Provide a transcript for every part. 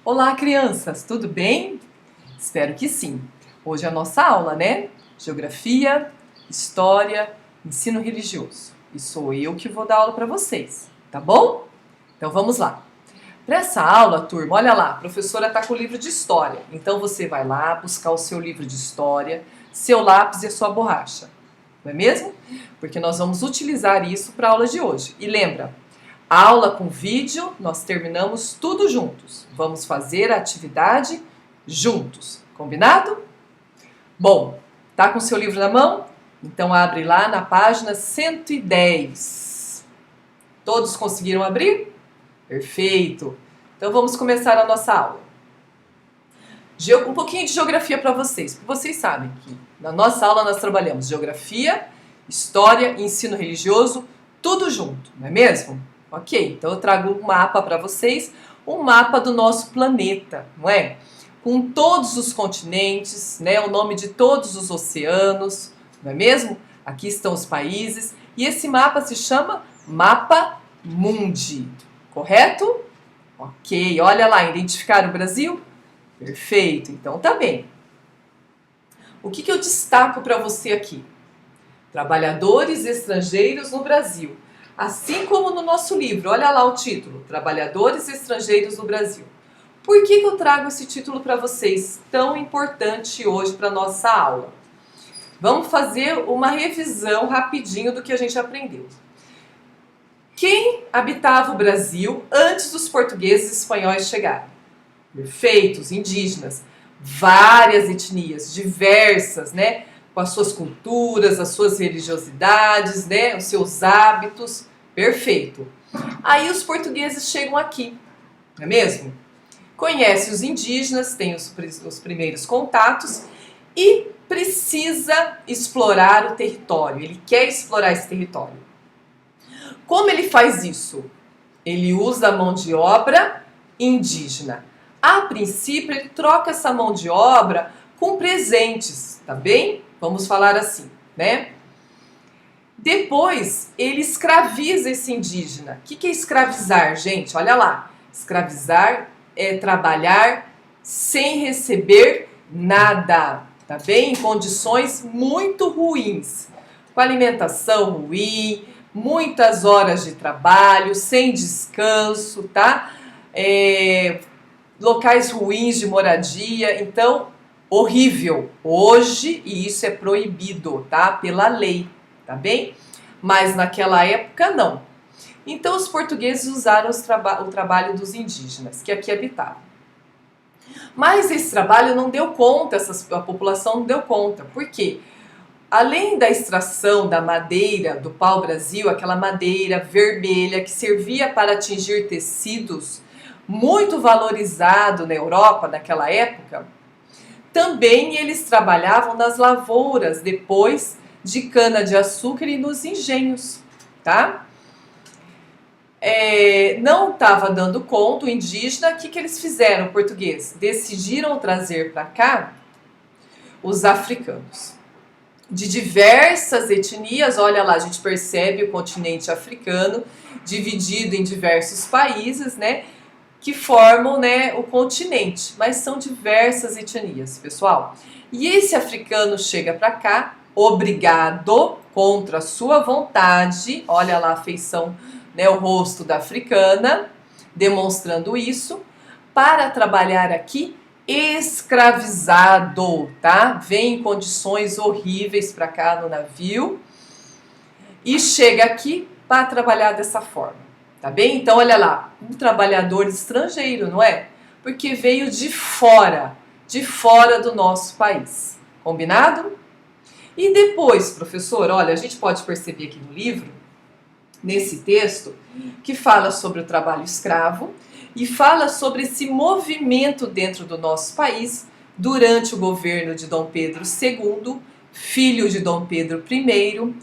Olá, crianças, tudo bem? Espero que sim. Hoje é a nossa aula, né? Geografia, História, Ensino Religioso. E sou eu que vou dar aula para vocês, tá bom? Então vamos lá. Para essa aula, turma, olha lá, a professora está com o livro de História. Então você vai lá buscar o seu livro de História, seu lápis e a sua borracha. Não é mesmo? Porque nós vamos utilizar isso para a aula de hoje. E lembra, aula com vídeo, nós terminamos tudo juntos. Vamos fazer a atividade juntos. Combinado? Bom, tá com o seu livro na mão? Então abre lá na página 110. Todos conseguiram abrir? Perfeito! Então vamos começar a nossa aula. Um pouquinho de geografia para vocês, porque vocês sabem que na nossa aula nós trabalhamos geografia, história e ensino religioso, tudo junto, não é mesmo? Ok, então eu trago um mapa para vocês, um mapa do nosso planeta, não é? Com todos os continentes, né? O nome de todos os oceanos, não é mesmo? Aqui estão os países e esse mapa se chama Mapa Mundi, correto? Ok, olha lá, identificaram o Brasil? Perfeito, então tá bem. O que eu destaco para você aqui? Trabalhadores estrangeiros no Brasil. Assim como no nosso livro, olha lá o título, Trabalhadores Estrangeiros no Brasil. Por que eu trago esse título para vocês, tão importante hoje para a nossa aula? Vamos fazer uma revisão rapidinho do que a gente aprendeu. Quem habitava o Brasil antes dos portugueses e espanhóis chegarem? Perfeito, os indígenas. Várias etnias, diversas, né? Com as suas culturas, as suas religiosidades, né? Os seus hábitos. Perfeito. Aí os portugueses chegam aqui, não é mesmo? Conhece os indígenas, tem os primeiros contatos e precisa explorar o território. Ele quer explorar esse território. Como ele faz isso? Ele usa a mão de obra indígena. A princípio, ele troca essa mão de obra com presentes, tá bem? Vamos falar assim, né? Depois, ele escraviza esse indígena. O que é escravizar, gente? Olha lá. Escravizar é trabalhar sem receber nada, tá bem? Em condições muito ruins. Com alimentação ruim, muitas horas de trabalho, sem descanso, tá? Locais ruins de moradia, então horrível hoje, e isso é proibido, tá? Pela lei, tá bem? Mas naquela época não. Então os portugueses usaram o trabalho dos indígenas que aqui habitavam. Mas esse trabalho não deu conta, a população não deu conta. Por quê? Além da extração da madeira do pau-brasil, aquela madeira vermelha que servia para atingir tecidos, muito valorizado na Europa naquela época, também eles trabalhavam nas lavouras depois de cana-de-açúcar e nos engenhos, tá? Não estava dando conta o indígena, o que eles fizeram, o português? Decidiram trazer para cá os africanos. De diversas etnias, olha lá, a gente percebe o continente africano dividido em diversos países, né? Que formam, né, o continente, mas são diversas etnias, pessoal. E esse africano chega para cá, obrigado, contra a sua vontade, olha lá a feição, né, o rosto da africana, demonstrando isso, para trabalhar aqui escravizado, tá? Vem em condições horríveis para cá no navio e chega aqui para trabalhar dessa forma. Tá bem? Então, olha lá, um trabalhador estrangeiro, não é? Porque veio de fora do nosso país. Combinado? E depois, professor, olha, a gente pode perceber aqui no livro, nesse texto, que fala sobre o trabalho escravo e fala sobre esse movimento dentro do nosso país durante o governo de Dom Pedro II, filho de Dom Pedro I,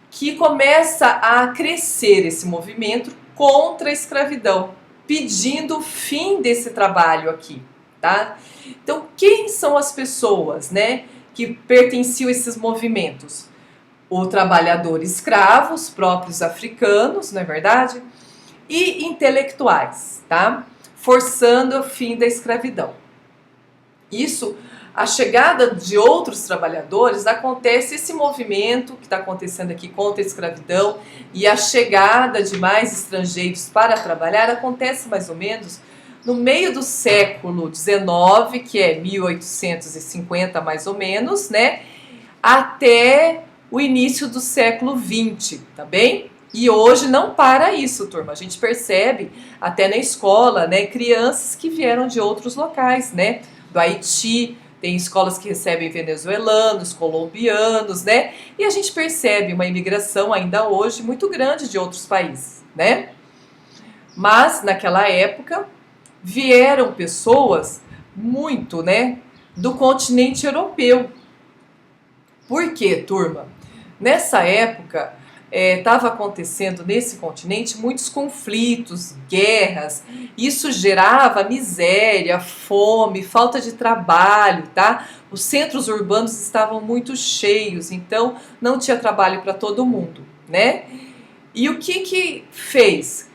que começa a crescer esse movimento contra a escravidão, pedindo o fim desse trabalho aqui, tá? Então, quem são as pessoas, né, que pertenciam a esses movimentos? O trabalhador escravo, os próprios africanos, não é verdade? E intelectuais, tá? forçando o fim da escravidão. Isso, a chegada de outros trabalhadores, acontece esse movimento que está acontecendo aqui contra a escravidão e a chegada de mais estrangeiros para trabalhar acontece mais ou menos no meio do século XIX, que é 1850 mais ou menos, né, até o início do século XX, tá bem? E hoje não para isso, turma. A gente percebe até na escola, né, crianças que vieram de outros locais, né, do Haiti, tem escolas que recebem venezuelanos, colombianos, né? E a gente percebe uma imigração ainda hoje muito grande de outros países, né? Mas naquela época vieram pessoas muito, né, do continente europeu. Por quê, turma? Nessa época estava acontecendo nesse continente muitos conflitos, guerras. Isso gerava miséria, fome, falta de trabalho, tá? Os centros urbanos estavam muito cheios, então não tinha trabalho para todo mundo, né? E o que fez?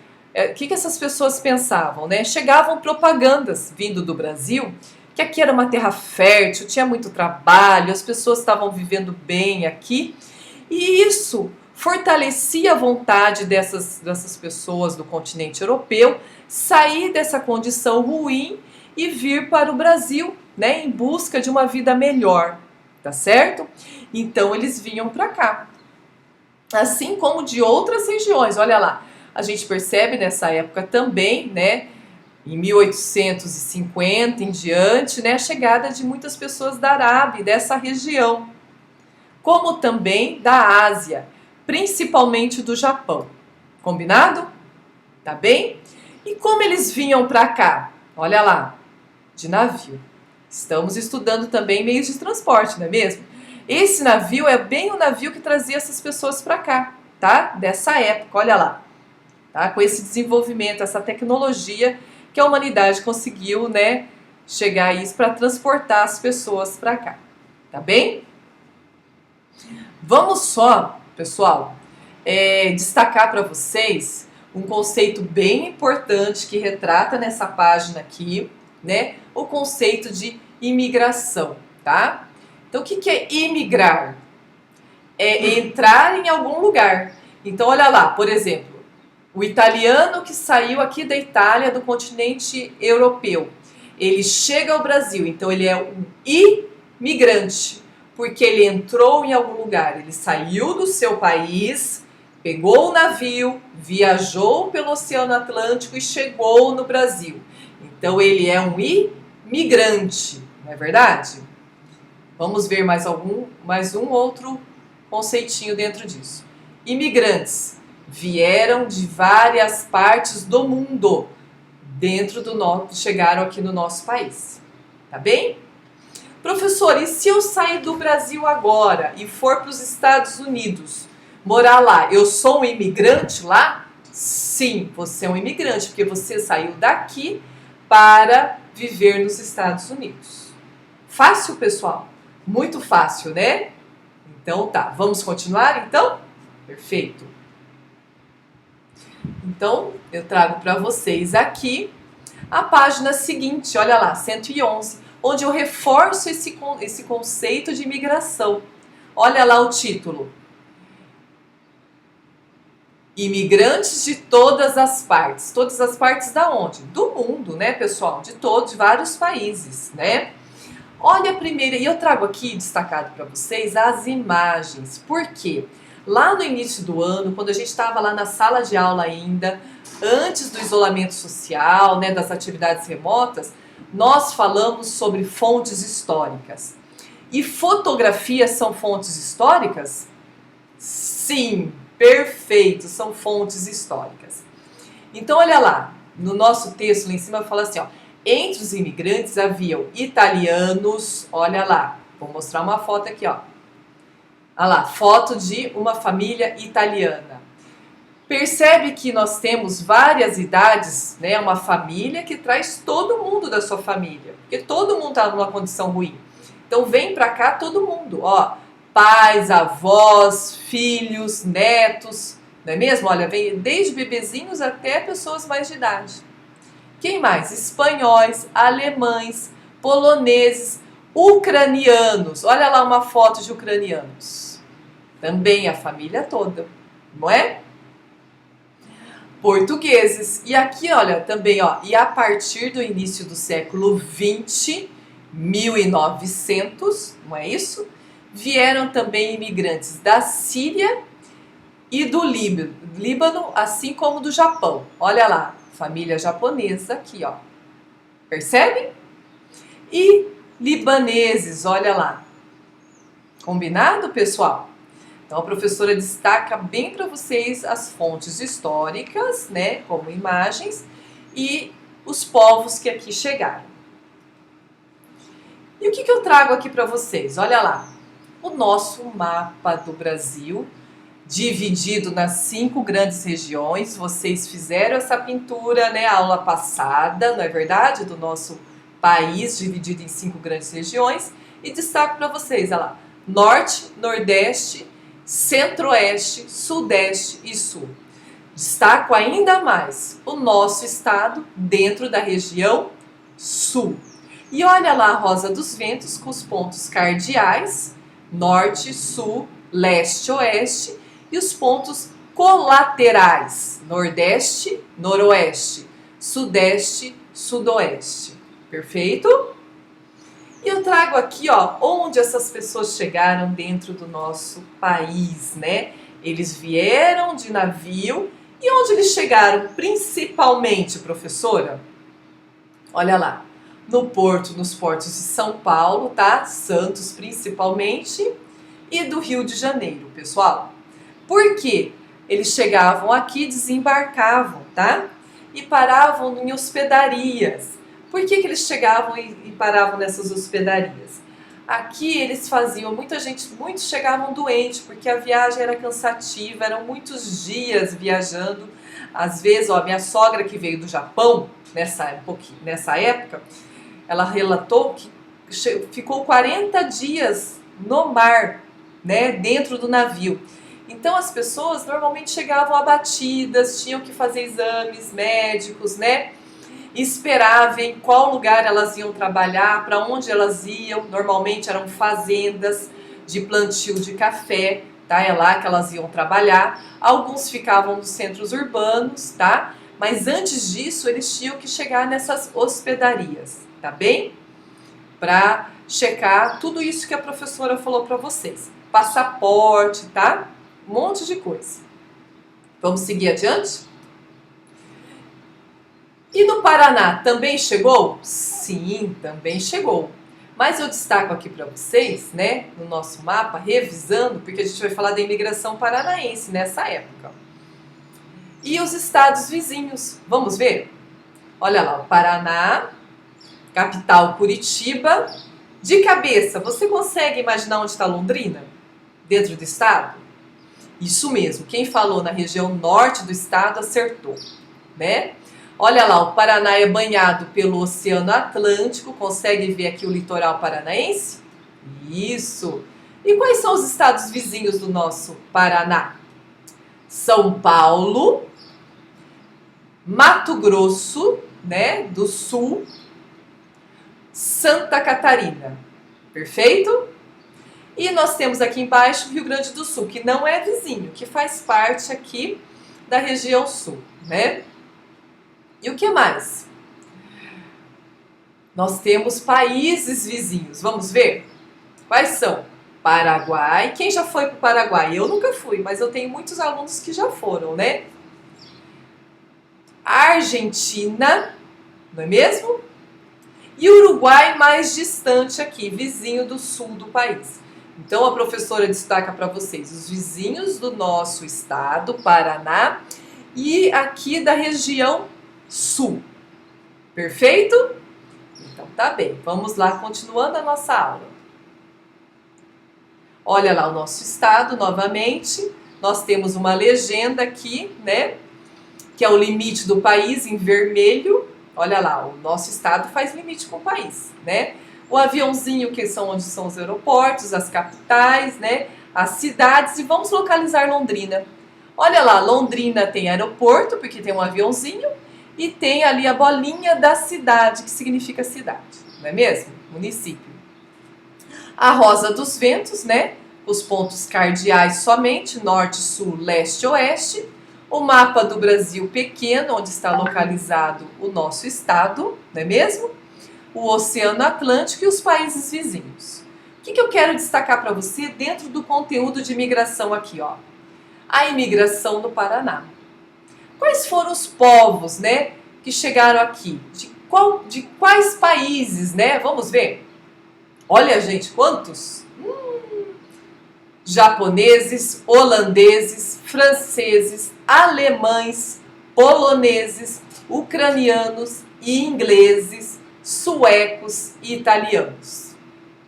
O que essas pessoas pensavam, né? Chegavam propagandas vindo do Brasil, que aqui era uma terra fértil, tinha muito trabalho, as pessoas estavam vivendo bem aqui, e isso fortalecia a vontade dessas pessoas do continente europeu sair dessa condição ruim e vir para o Brasil, né, em busca de uma vida melhor, tá certo? Então eles vinham para cá, assim como de outras regiões. Olha lá, a gente percebe nessa época também, né, em 1850 em diante, né, a chegada de muitas pessoas da Arábia, dessa região, como também da Ásia, principalmente do Japão. Combinado? Tá bem? E como eles vinham para cá? Olha lá, de navio. Estamos estudando também meios de transporte, não é mesmo? Esse navio é bem o navio que trazia essas pessoas para cá, tá? Dessa época, olha lá. Tá? Com esse desenvolvimento, essa tecnologia que a humanidade conseguiu, né, chegar a isso para transportar as pessoas para cá. Tá bem? Vamos só, pessoal, destacar para vocês um conceito bem importante que retrata nessa página aqui, né? O conceito de imigração, tá? Então, o que é imigrar? É entrar em algum lugar. Então, olha lá, por exemplo, o italiano que saiu aqui da Itália, do continente europeu, ele chega ao Brasil, então ele é um imigrante, porque ele entrou em algum lugar, ele saiu do seu país, pegou o navio, viajou pelo Oceano Atlântico e chegou no Brasil. Então ele é um imigrante, não é verdade? Vamos ver mais um outro conceitinho dentro disso. Imigrantes vieram de várias partes do mundo, chegaram aqui no nosso país, tá bem? Professor, e se eu sair do Brasil agora e for para os Estados Unidos, morar lá, eu sou um imigrante lá? Sim, você é um imigrante, porque você saiu daqui para viver nos Estados Unidos. Fácil, pessoal? Muito fácil, né? Então tá, vamos continuar então? Perfeito. Então, eu trago para vocês aqui a página seguinte, olha lá, 111, onde eu reforço esse conceito de imigração. Olha lá o título. Imigrantes de todas as partes. Todas as partes da onde? Do mundo, né, pessoal? De vários países, né? Olha a primeira, e eu trago aqui destacado para vocês as imagens. Por quê? Lá no início do ano, quando a gente estava lá na sala de aula ainda, antes do isolamento social, né, das atividades remotas, nós falamos sobre fontes históricas. E fotografias são fontes históricas? Sim, perfeito, são fontes históricas. Então, olha lá, no nosso texto lá em cima fala assim, ó, entre os imigrantes haviam italianos, olha lá, vou mostrar uma foto aqui, ó. Olha lá, foto de uma família italiana. Percebe que nós temos várias idades, né? Uma família que traz todo mundo da sua família, porque todo mundo está numa condição ruim. Então vem para cá todo mundo, ó, pais, avós, filhos, netos, não é mesmo? Olha, vem desde bebezinhos até pessoas mais de idade. Quem mais? Espanhóis, alemães, poloneses, ucranianos. Olha lá uma foto de ucranianos. Também a família toda, não é? Portugueses. E aqui, olha, também, ó, e a partir do início do século 20, 1900, não é isso? Vieram também imigrantes da Síria e do Líbano, assim como do Japão. Olha lá, família japonesa aqui, ó. Percebe? E libaneses, olha lá. Combinado, pessoal? Então a professora destaca bem para vocês as fontes históricas, né, como imagens, e os povos que aqui chegaram. E o que eu trago aqui para vocês? Olha lá, o nosso mapa do Brasil, dividido nas 5 grandes regiões. Vocês fizeram essa pintura, né, a aula passada, não é verdade? Do nosso país dividido em 5 grandes regiões. E destaco para vocês, olha lá, Norte, Nordeste, Centro-Oeste, Sudeste e Sul. Destaco ainda mais o nosso estado dentro da região Sul. E olha lá a Rosa dos Ventos com os pontos cardeais, Norte, Sul, Leste, Oeste, e os pontos colaterais, Nordeste, Noroeste, Sudeste, Sudoeste. Perfeito? E eu trago aqui, ó, onde essas pessoas chegaram dentro do nosso país, né? Eles vieram de navio e onde eles chegaram principalmente, professora? Olha lá, no porto, nos portos de São Paulo, tá? Santos principalmente, e do Rio de Janeiro, pessoal. Por quê? Eles chegavam aqui, desembarcavam, tá? E paravam em hospedarias. Por que eles chegavam e paravam nessas hospedarias? Aqui eles faziam, muitos chegavam doentes, porque a viagem era cansativa, eram muitos dias viajando. Às vezes, ó, minha sogra que veio do Japão, nessa época, ela relatou que ficou 40 dias no mar, né, dentro do navio. Então as pessoas normalmente chegavam abatidas, tinham que fazer exames médicos, né? Esperavam em qual lugar elas iam trabalhar, para onde elas iam. Normalmente eram fazendas de plantio de café, tá? É lá que elas iam trabalhar. Alguns ficavam nos centros urbanos, tá? Mas antes disso eles tinham que chegar nessas hospedarias, tá bem? Para checar tudo isso que a professora falou para vocês. Passaporte, tá? Um monte de coisa. Vamos seguir adiante? E no Paraná também chegou? Sim, também chegou. Mas eu destaco aqui para vocês, né, no nosso mapa, revisando, porque a gente vai falar da imigração paranaense nessa época. E os estados vizinhos, vamos ver? Olha lá, o Paraná, capital Curitiba. De cabeça, você consegue imaginar onde está Londrina? Dentro do estado? Isso mesmo, quem falou na região norte do estado acertou, né? Olha lá, o Paraná é banhado pelo Oceano Atlântico, consegue ver aqui o litoral paranaense? Isso! E quais são os estados vizinhos do nosso Paraná? São Paulo, Mato Grosso, né, do Sul, Santa Catarina. Perfeito? E nós temos aqui embaixo o Rio Grande do Sul, que não é vizinho, que faz parte aqui da região sul, né? E o que mais? Nós temos países vizinhos, vamos ver? Quais são? Paraguai. Quem já foi para o Paraguai? Eu nunca fui, mas eu tenho muitos alunos que já foram, né? Argentina, não é mesmo? E Uruguai mais distante aqui, vizinho do sul do país. Então a professora destaca para vocês os vizinhos do nosso estado, Paraná, e aqui da região sul. Perfeito? Então tá bem, vamos lá, continuando a nossa aula. Olha lá o nosso estado novamente, nós temos uma legenda aqui, né? Que é o limite do país em vermelho. Olha lá, o nosso estado faz limite com o país, né? O aviãozinho, que são onde são os aeroportos, as capitais, né? As cidades, e vamos localizar Londrina. Olha lá, Londrina tem aeroporto, porque tem um aviãozinho, e tem ali a bolinha da cidade, que significa cidade, não é mesmo? Município. A rosa dos ventos, né? Os pontos cardeais somente, norte, sul, leste, oeste. O mapa do Brasil pequeno, onde está localizado o nosso estado, não é mesmo? O Oceano Atlântico e os países vizinhos. O que eu quero destacar para você dentro do conteúdo de imigração aqui, ó? A imigração no Paraná. Quais foram os povos, né, que chegaram aqui? De quais países, né? Vamos ver. Olha, gente, quantos? Japoneses, holandeses, franceses, alemães, poloneses, ucranianos e ingleses, suecos e italianos.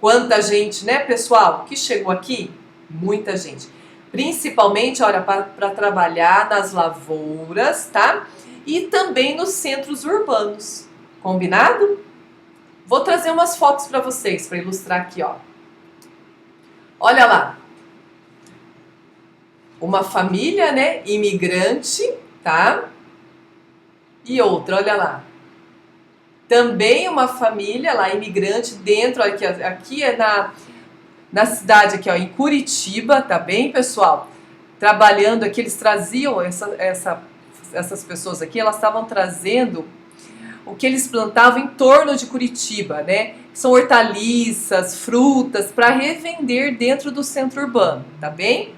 Quanta gente, né, pessoal, que chegou aqui? Muita gente. Principalmente, olha, para trabalhar nas lavouras, tá? E também nos centros urbanos. Combinado? Vou trazer umas fotos para vocês, para ilustrar aqui, ó. Olha lá. Uma família, né, imigrante, tá? E outra, olha lá. Também uma família lá, imigrante, dentro, aqui é na cidade, aqui, ó, em Curitiba, tá bem, pessoal? Trabalhando aqui, eles traziam essas pessoas aqui, elas estavam trazendo o que eles plantavam em torno de Curitiba, né? São hortaliças, frutas, para revender dentro do centro urbano, tá bem?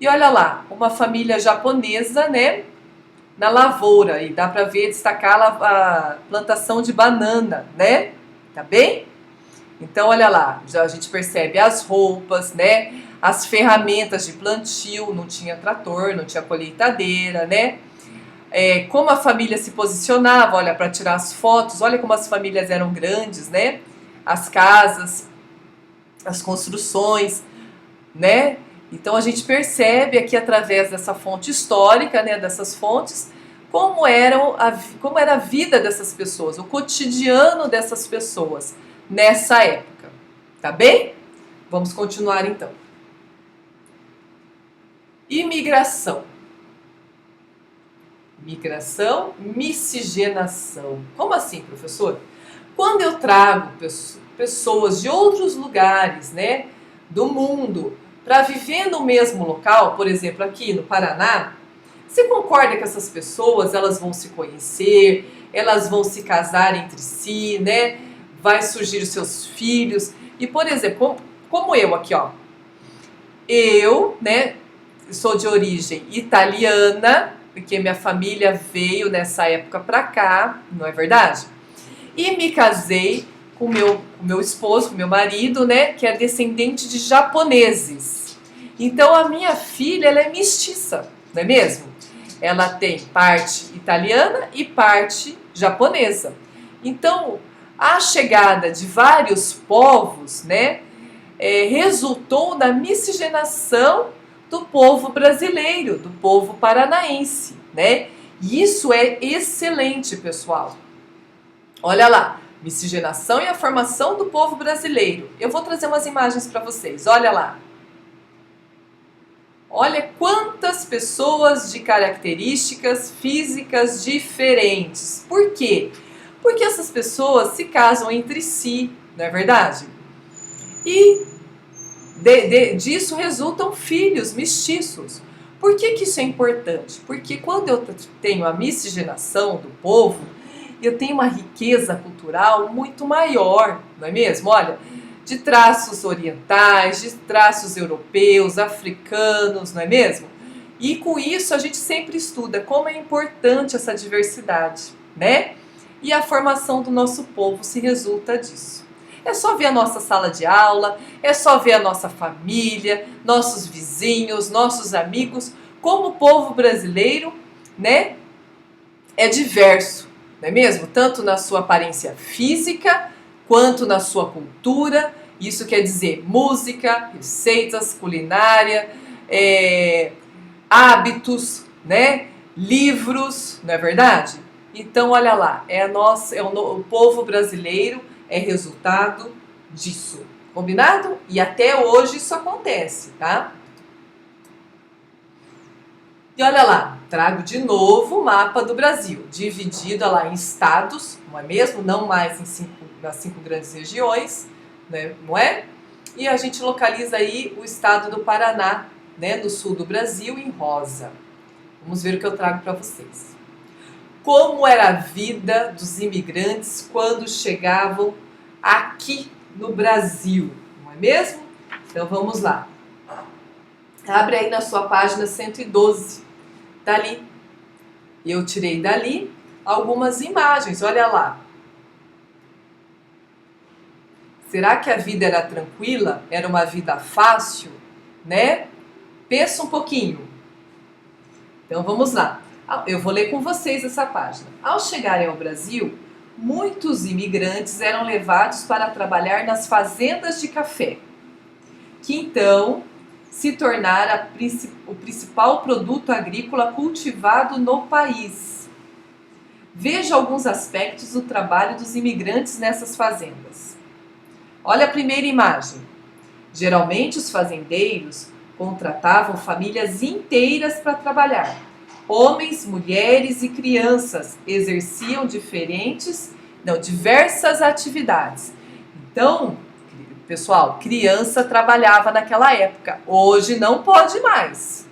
E olha lá, uma família japonesa, né? Na lavoura, e dá para ver, destacar a plantação de banana, né? Tá bem? Então, olha lá, já a gente percebe as roupas, né? As ferramentas de plantio, não tinha trator, não tinha colheitadeira, né? Como a família se posicionava, olha, para tirar as fotos, olha como as famílias eram grandes, né? As casas, as construções, né? Então a gente percebe aqui através dessa fonte histórica, né, dessas fontes, como era a vida dessas pessoas, o cotidiano dessas pessoas nessa época, tá bem? Vamos continuar então. Imigração. Migração, miscigenação. Como assim, professor? Quando eu trago pessoas de outros lugares, né, do mundo, para viver no mesmo local, por exemplo, aqui no Paraná, você concorda que essas pessoas, elas vão se conhecer, elas vão se casar entre si, né? Vai surgir os seus filhos. E, por exemplo, como eu aqui, ó. Eu, né, sou de origem italiana, porque minha família veio nessa época para cá, não é verdade? E me casei com meu esposo, com meu marido, né, que é descendente de japoneses. Então a minha filha, ela é mestiça, não é mesmo? Ela tem parte italiana e parte japonesa. Então a chegada de vários povos, né, resultou na miscigenação do povo brasileiro, do povo paranaense, né? E isso é excelente, pessoal. Olha lá. Miscigenação e a formação do povo brasileiro. Eu vou trazer umas imagens para vocês. Olha lá. Olha quantas pessoas de características físicas diferentes. Por quê? Porque essas pessoas se casam entre si, não é verdade? E disso resultam filhos mestiços. Por que isso é importante? Porque quando eu tenho a miscigenação do povo, eu tenho uma riqueza cultural muito maior, não é mesmo? Olha, de traços orientais, de traços europeus, africanos, não é mesmo? E com isso a gente sempre estuda como é importante essa diversidade, né? E a formação do nosso povo se resulta disso. É só ver a nossa sala de aula, é só ver a nossa família, nossos vizinhos, nossos amigos, como o povo brasileiro, né, é diverso. Não é mesmo? Tanto na sua aparência física, quanto na sua cultura. Isso quer dizer música, receitas, culinária, hábitos, né? Livros, não é verdade? Então, olha lá, o povo brasileiro é resultado disso. Combinado? E até hoje isso acontece, tá? E olha lá, trago de novo o mapa do Brasil, dividido lá em estados, não é mesmo? Não mais nas 5 grandes regiões, né? Não é? E a gente localiza aí o estado do Paraná, né? No sul do Brasil, em rosa. Vamos ver o que eu trago para vocês. Como era a vida dos imigrantes quando chegavam aqui no Brasil, não é mesmo? Então vamos lá. Abre aí na sua página 112, dali. Eu tirei dali algumas imagens, olha lá. Será que a vida era tranquila? Era uma vida fácil, né? Pensa um pouquinho. Então vamos lá. Eu vou ler com vocês essa página. Ao chegarem ao Brasil, muitos imigrantes eram levados para trabalhar nas fazendas de café, que então se tornara o principal produto agrícola cultivado no país. Veja alguns aspectos do trabalho dos imigrantes nessas fazendas. Olha a primeira imagem. Geralmente os fazendeiros contratavam famílias inteiras para trabalhar. Homens, mulheres e crianças exerciam diversas atividades. Então, pessoal, criança trabalhava naquela época. Hoje não pode mais.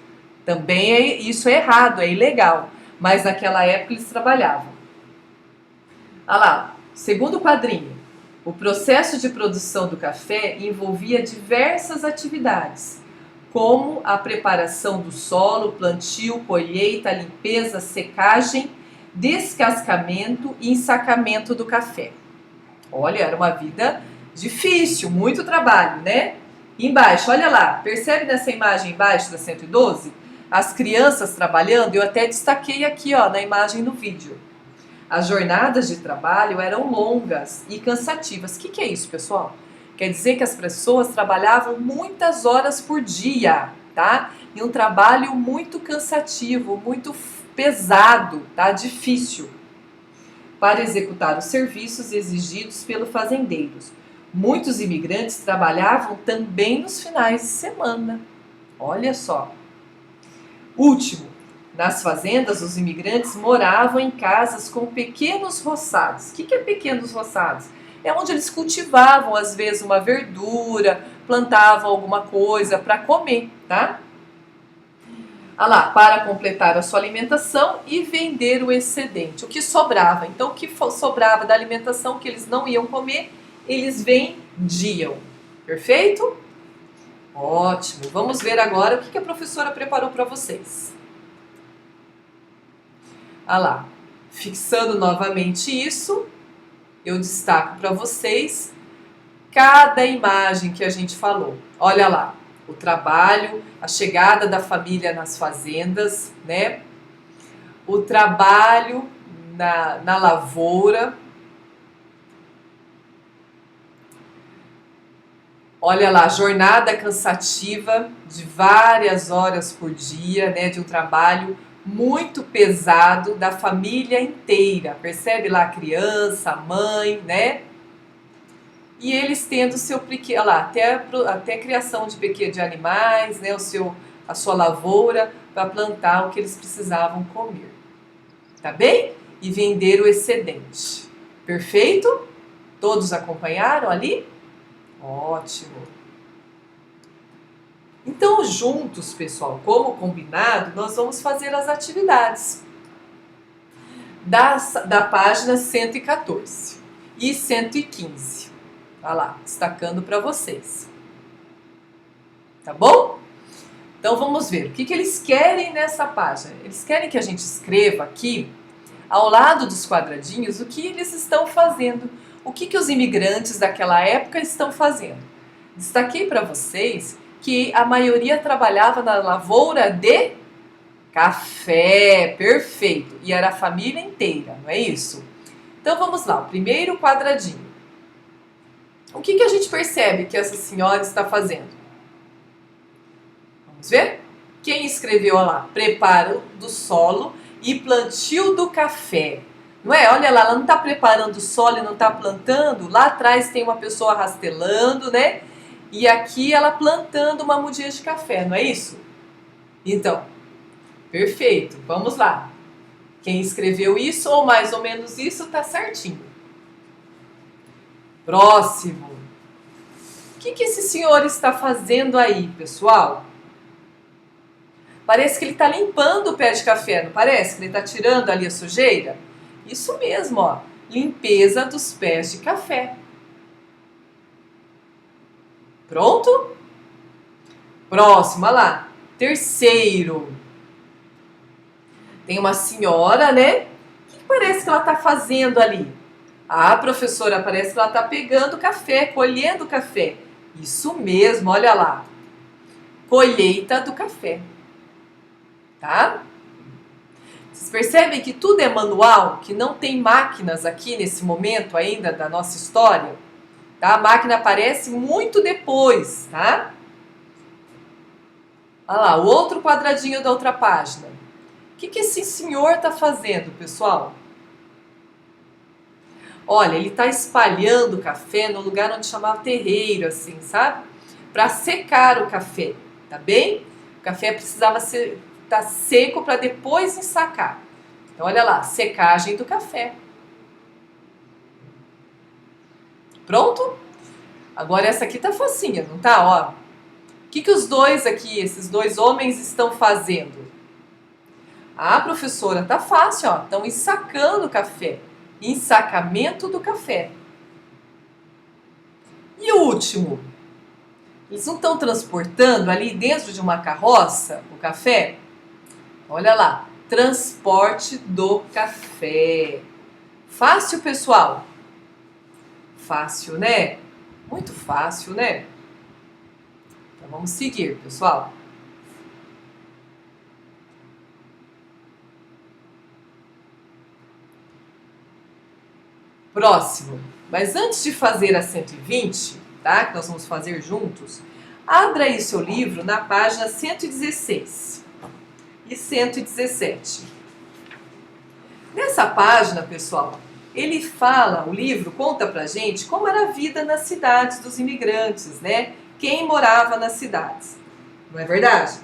Também isso é errado, é ilegal. Mas naquela época eles trabalhavam. Olha lá, segundo quadrinho. O processo de produção do café envolvia diversas atividades, como a preparação do solo, plantio, colheita, limpeza, secagem, descascamento e ensacamento do café. Olha, era uma vida difícil, muito trabalho, né? Embaixo, olha lá, percebe nessa imagem embaixo da 112? As crianças trabalhando, eu até destaquei aqui, ó, na imagem do vídeo. As jornadas de trabalho eram longas e cansativas. O que é isso, pessoal? Quer dizer que as pessoas trabalhavam muitas horas por dia, tá? E um trabalho muito cansativo, muito pesado, tá? Difícil para executar os serviços exigidos pelos fazendeiros. Muitos imigrantes trabalhavam também nos finais de semana. Olha só. Último, nas fazendas, os imigrantes moravam em casas com pequenos roçados. O que é pequenos roçados? É onde eles cultivavam, às vezes, uma verdura, plantavam alguma coisa para comer, tá? Ah lá, para completar a sua alimentação e vender o excedente, o que sobrava. Então, o que sobrava da alimentação que eles não iam comer, eles vendiam. Perfeito? Ótimo. Vamos ver agora o que a professora preparou para vocês. Ah lá, fixando novamente isso, eu destaco para vocês cada imagem que a gente falou. Olha lá, o trabalho, a chegada da família nas fazendas, né? O trabalho na lavoura. Olha lá, jornada cansativa de várias horas por dia, né? De um trabalho muito pesado da família inteira. Percebe lá a criança, a mãe, né? E eles tendo seu pequeno, lá, até a criação de animais, né? A sua lavoura para plantar o que eles precisavam comer. Tá bem? E vender o excedente. Perfeito? Todos acompanharam ali? Ótimo. Então, juntos, pessoal, como combinado, nós vamos fazer as atividades da página 114 e 115. Olha lá, destacando para vocês. Tá bom? Então, vamos ver. O que eles querem nessa página? Eles querem que a gente escreva aqui, ao lado dos quadradinhos, o que eles estão fazendo. O que os imigrantes daquela época estão fazendo. Destaquei para vocês que a maioria trabalhava na lavoura de café, perfeito, e era a família inteira, não é isso? Então vamos lá, o primeiro quadradinho. O que a gente percebe que essa senhora está fazendo? Vamos ver? Quem escreveu lá? Preparo do solo e plantio do café. Não é? Olha lá, ela não está preparando o solo e não está plantando. Lá atrás tem uma pessoa rastelando, né? E aqui ela plantando uma mudinha de café, não é isso? Então, Perfeito, vamos lá. Quem escreveu isso, ou mais ou menos isso, tá certinho. Próximo. O que esse senhor está fazendo aí, pessoal? Parece que ele está limpando o pé de café, não parece? Que ele está tirando ali a sujeira? Isso mesmo, ó. Limpeza dos pés de café. Pronto? Próximo, olha lá. Terceiro. Tem uma senhora, né? O que parece que ela está fazendo ali? Ah, professora, parece que ela está pegando café, colhendo café. Isso mesmo, olha lá. Colheita do café. Tá? Vocês percebem que tudo é manual, que não tem máquinas aqui nesse momento ainda da nossa história? Tá? A máquina aparece muito depois, tá? Olha lá, o outro quadradinho da outra página. O que esse senhor está fazendo, pessoal? Olha, ele está espalhando o café no lugar onde chamava terreiro, assim, sabe? Para secar o café, tá bem? O café precisava estar seco para depois ensacar. Então, olha lá, secagem do café. Pronto? Agora essa aqui tá facinha, não tá? Ó, o que os dois aqui, esses dois homens estão fazendo? Ah, professora, tá fácil, ó. Estão ensacando o café. Ensacamento do café. E o último? Eles não estão transportando ali dentro de uma carroça o café? Olha lá, transporte do café. Fácil, pessoal? Fácil, né? Muito fácil, né? Então vamos seguir, pessoal. Próximo. Mas antes de fazer a 120, tá? Que nós vamos fazer juntos, abra aí seu livro na página 116 e 117. Nessa página, pessoal, ele fala, o livro conta pra gente como era a vida nas cidades dos imigrantes, né? Quem morava nas cidades. Não é verdade?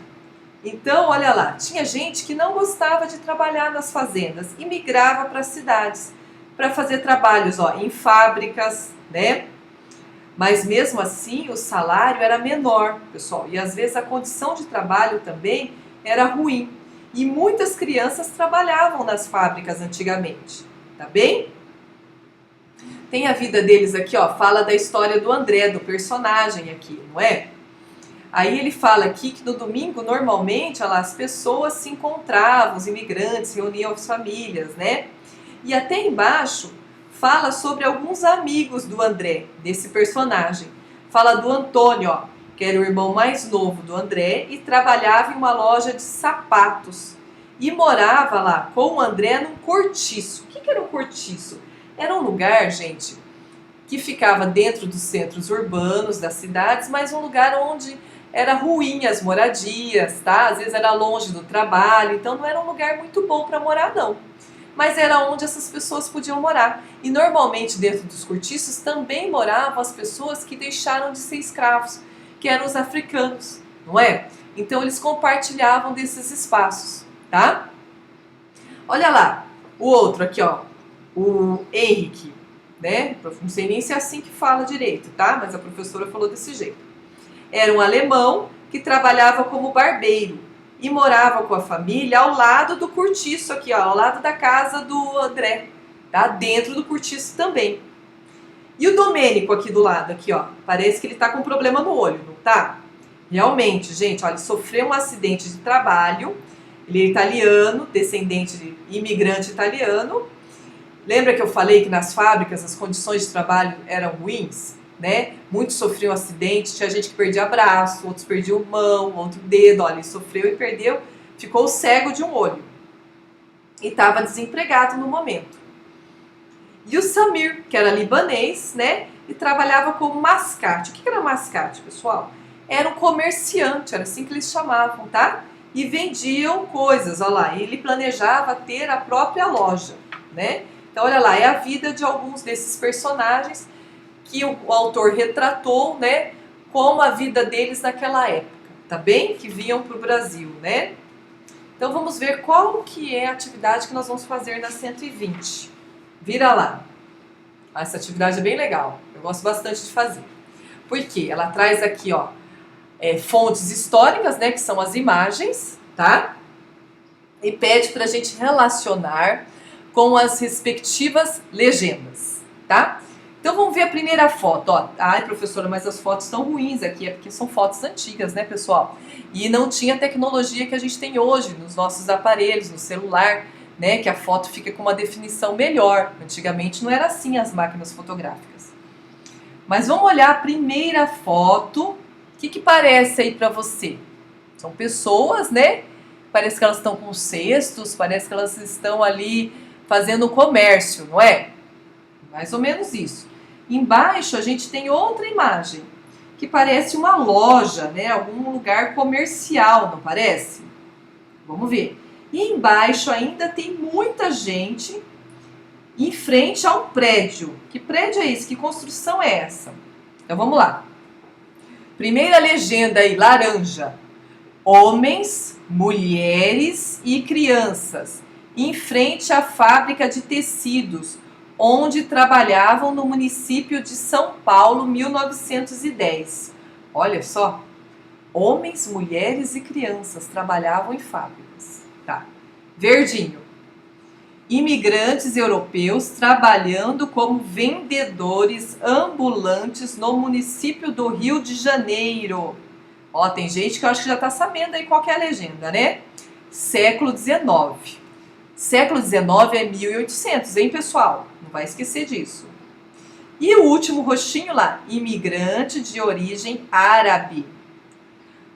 Então, olha lá, tinha gente que não gostava de trabalhar nas fazendas e migrava para as cidades para fazer trabalhos, ó, em fábricas, né? Mas mesmo assim, o salário era menor, pessoal, e às vezes a condição de trabalho também era ruim. E muitas crianças trabalhavam nas fábricas antigamente, tá bem? Tem a vida deles aqui, ó, fala da história do André, do personagem aqui, não é? Aí ele fala aqui que no domingo, normalmente, olha lá, as pessoas se encontravam, os imigrantes, reuniam as famílias, né? E até embaixo fala sobre alguns amigos do André, desse personagem. Fala do Antônio, ó, que era o irmão mais novo do André e trabalhava em uma loja de sapatos. E morava lá com o André num cortiço. O que era um cortiço? Era um lugar, gente, que ficava dentro dos centros urbanos das cidades, mas um lugar onde era ruim as moradias, tá? Às vezes era longe do trabalho, então não era um lugar muito bom para morar, não. Mas era onde essas pessoas podiam morar. E normalmente dentro dos cortiços também moravam as pessoas que deixaram de ser escravos, que eram os africanos, não é? Então eles compartilhavam desses espaços, tá? Olha lá, o outro aqui, ó, o Henrique, né? Não sei nem se é assim que fala direito, tá? Mas a professora falou desse jeito. Era um alemão que trabalhava como barbeiro e morava com a família ao lado do cortiço aqui, ó, ao lado da casa do André, tá? Dentro do cortiço também. E o Domênico aqui do lado, aqui, ó, parece que ele tá com problema no olho, não tá? Realmente, gente, olha, ele sofreu um acidente de trabalho, ele é italiano, descendente de imigrante italiano. Lembra que eu falei que nas fábricas as condições de trabalho eram ruins, né? Muitos sofriam acidente, tinha gente que perdia braço, outros perdiam mão, outro dedo, olha, ele sofreu e perdeu, ficou cego de um olho. E estava desempregado no momento. E o Samir, que era libanês, né? E trabalhava como mascate. O que era mascate, pessoal? Era um comerciante, era assim que eles chamavam, tá? E vendiam coisas, olha lá. Ele planejava ter a própria loja, né? Então, olha lá, é a vida de alguns desses personagens que o autor retratou, né? Como a vida deles naquela época, tá bem? Que vinham para o Brasil, né? Então vamos ver qual que é a atividade que nós vamos fazer na 120. Vira lá. Essa atividade é bem legal, eu gosto bastante de fazer. Por quê? Ela traz aqui, ó, fontes históricas, né, que são as imagens, tá? E pede para a gente relacionar com as respectivas legendas, tá? Então vamos ver a primeira foto, ó. Ai, professora, mas as fotos estão ruins aqui, é porque são fotos antigas, né, pessoal? E não tinha a tecnologia que a gente tem hoje nos nossos aparelhos, no celular, né, que a foto fica com uma definição melhor. Antigamente não era assim as máquinas fotográficas. Mas vamos olhar a primeira foto. O que parece aí para você? São pessoas, né? Parece que elas estão com cestos, parece que elas estão ali fazendo comércio, não é? Mais ou menos isso. Embaixo a gente tem outra imagem, que parece uma loja, né? Algum lugar comercial, não parece? Vamos ver. E embaixo ainda tem muita gente em frente a um prédio. Que prédio é esse? Que construção é essa? Então vamos lá. Primeira legenda aí, laranja. Homens, mulheres e crianças em frente à fábrica de tecidos, onde trabalhavam no município de São Paulo, 1910. Olha só, homens, mulheres e crianças trabalhavam em fábricas. Tá. Verdinho. Imigrantes europeus trabalhando como vendedores ambulantes no município do Rio de Janeiro. Ó, tem gente que eu acho que já está sabendo aí qual que é a legenda, né? Século XIX. Século XIX é 1800, hein, pessoal? Não vai esquecer disso. E o último roxinho lá, imigrante de origem árabe.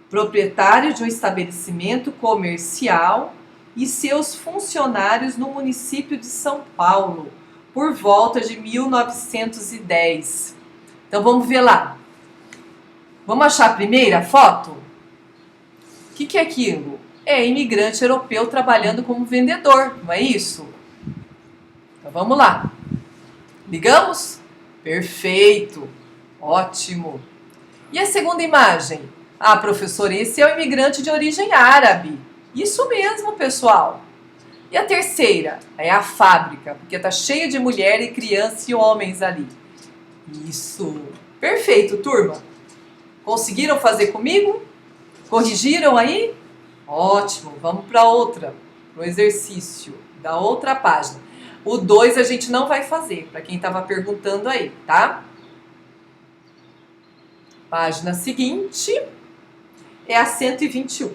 Proprietário de um estabelecimento comercial e seus funcionários no município de São Paulo, por volta de 1910. Então vamos ver lá. Vamos achar a primeira foto? O que é aquilo? É imigrante europeu trabalhando como vendedor, não é isso? Então vamos lá. Ligamos? Perfeito. Ótimo. E a segunda imagem? Ah, professor, esse é o imigrante de origem árabe. Isso mesmo, pessoal. E a terceira? É a fábrica, porque tá cheio de mulher e criança e homens ali. Isso. Perfeito, turma. Conseguiram fazer comigo? Corrigiram aí? Ótimo. Vamos para outra, para o exercício da outra página. O 2 a gente não vai fazer, para quem estava perguntando aí, tá? Página seguinte é a 121.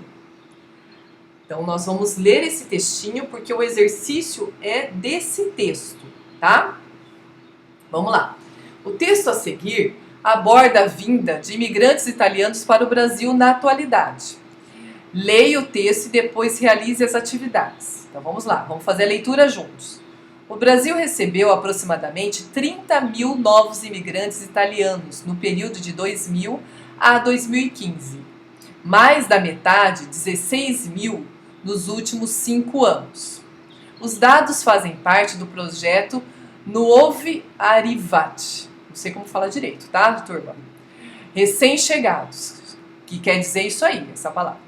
Então, nós vamos ler esse textinho, porque o exercício é desse texto, tá? Vamos lá. O texto a seguir aborda a vinda de imigrantes italianos para o Brasil na atualidade. Leia o texto e depois realize as atividades. Então, vamos lá, vamos fazer a leitura juntos. O Brasil recebeu aproximadamente 30 mil novos imigrantes italianos no período de 2000 a 2015. Mais da metade, 16 mil, nos últimos 5 anos. Os dados fazem parte do projeto Nuovi Arrivati. Não sei como falar direito, tá, turma? Recém-chegados, que quer dizer isso aí, essa palavra.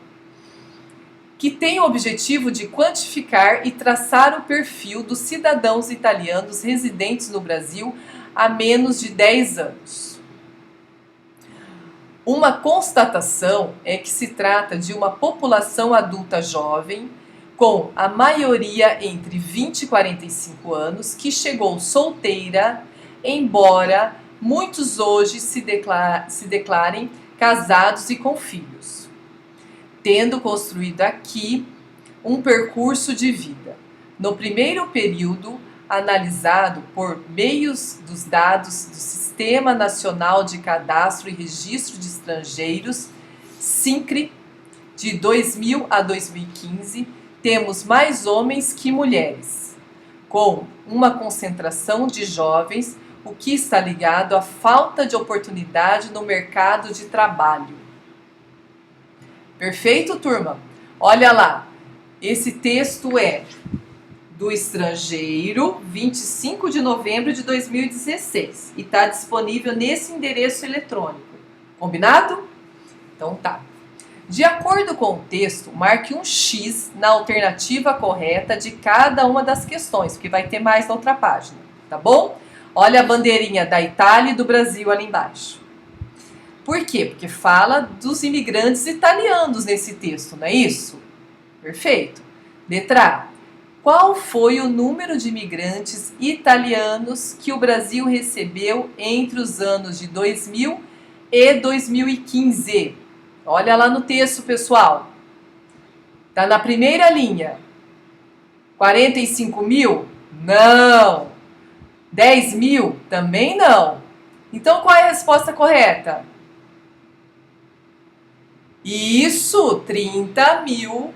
Que tem o objetivo de quantificar e traçar o perfil dos cidadãos italianos residentes no Brasil há menos de 10 anos. Uma constatação é que se trata de uma população adulta jovem, com a maioria entre 20 e 45 anos, que chegou solteira, embora muitos hoje se declarem casados e com filhos, tendo construído aqui um percurso de vida. No primeiro período, analisado por meios dos dados do Sistema Nacional de Cadastro e Registro de Estrangeiros, SINCRE, de 2000 a 2015, temos mais homens que mulheres, com uma concentração de jovens, o que está ligado à falta de oportunidade no mercado de trabalho. Perfeito, turma? Olha lá, esse texto é do Estrangeiro, 25 de novembro de 2016, e está disponível nesse endereço eletrônico. Combinado? Então tá. De acordo com o texto, marque um X na alternativa correta de cada uma das questões, porque vai ter mais na outra página, tá bom? Olha a bandeirinha da Itália e do Brasil ali embaixo. Por quê? Porque fala dos imigrantes italianos nesse texto, não é isso? Perfeito. Letra A. Qual foi o número de imigrantes italianos que o Brasil recebeu entre os anos de 2000 e 2015? Olha lá no texto, pessoal. Tá na primeira linha. 45 mil? Não. 10 mil? Também não. Então, qual é a resposta correta? Isso, 30 mil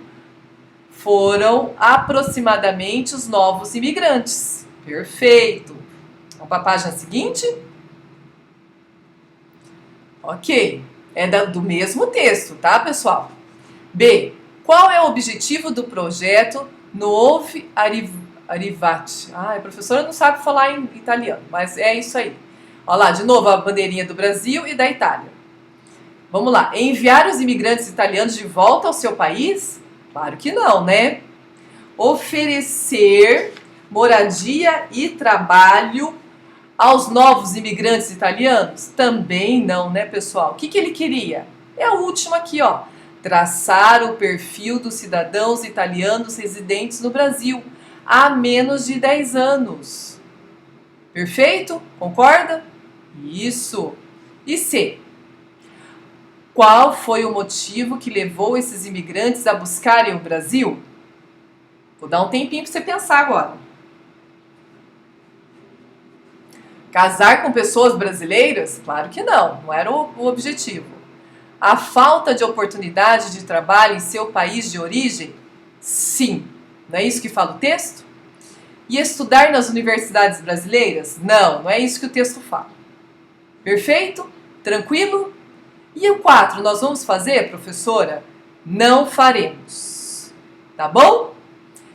foram aproximadamente os novos imigrantes. Perfeito. Vamos para a página seguinte? Ok. É do mesmo texto, tá, pessoal? B. Qual é o objetivo do projeto Nuovi Arrivati? A professora não sabe falar em italiano, mas é isso aí. Olha lá, de novo a bandeirinha do Brasil e da Itália. Vamos lá. Enviar os imigrantes italianos de volta ao seu país? Claro que não, né? Oferecer moradia e trabalho aos novos imigrantes italianos? Também não, né, pessoal? O que ele queria? É a última aqui, ó. Traçar o perfil dos cidadãos italianos residentes no Brasil há menos de 10 anos. Perfeito? Concorda? Isso. E C. Qual foi o motivo que levou esses imigrantes a buscarem o Brasil? Vou dar um tempinho para você pensar agora. Casar com pessoas brasileiras? Claro que não, não era o objetivo. A falta de oportunidade de trabalho em seu país de origem? Sim. Não é isso que fala o texto? E estudar nas universidades brasileiras? Não, não é isso que o texto fala. Perfeito? Tranquilo? E o 4, nós vamos fazer, professora? Não faremos. Tá bom?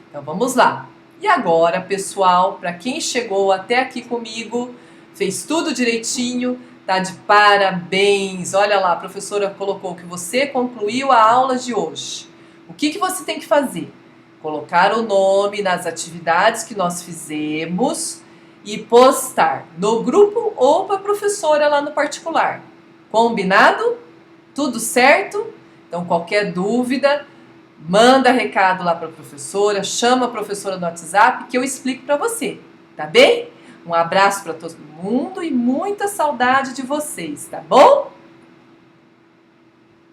Então vamos lá. E agora, pessoal, para quem chegou até aqui comigo, fez tudo direitinho, tá de parabéns. Olha lá, a professora colocou que você concluiu a aula de hoje. O que você tem que fazer? Colocar o nome nas atividades que nós fizemos e postar no grupo ou para a professora lá no particular. Combinado? Tudo certo? Então, qualquer dúvida, manda recado lá para a professora, chama a professora no WhatsApp que eu explico para você, tá bem? Um abraço para todo mundo e muita saudade de vocês, tá bom?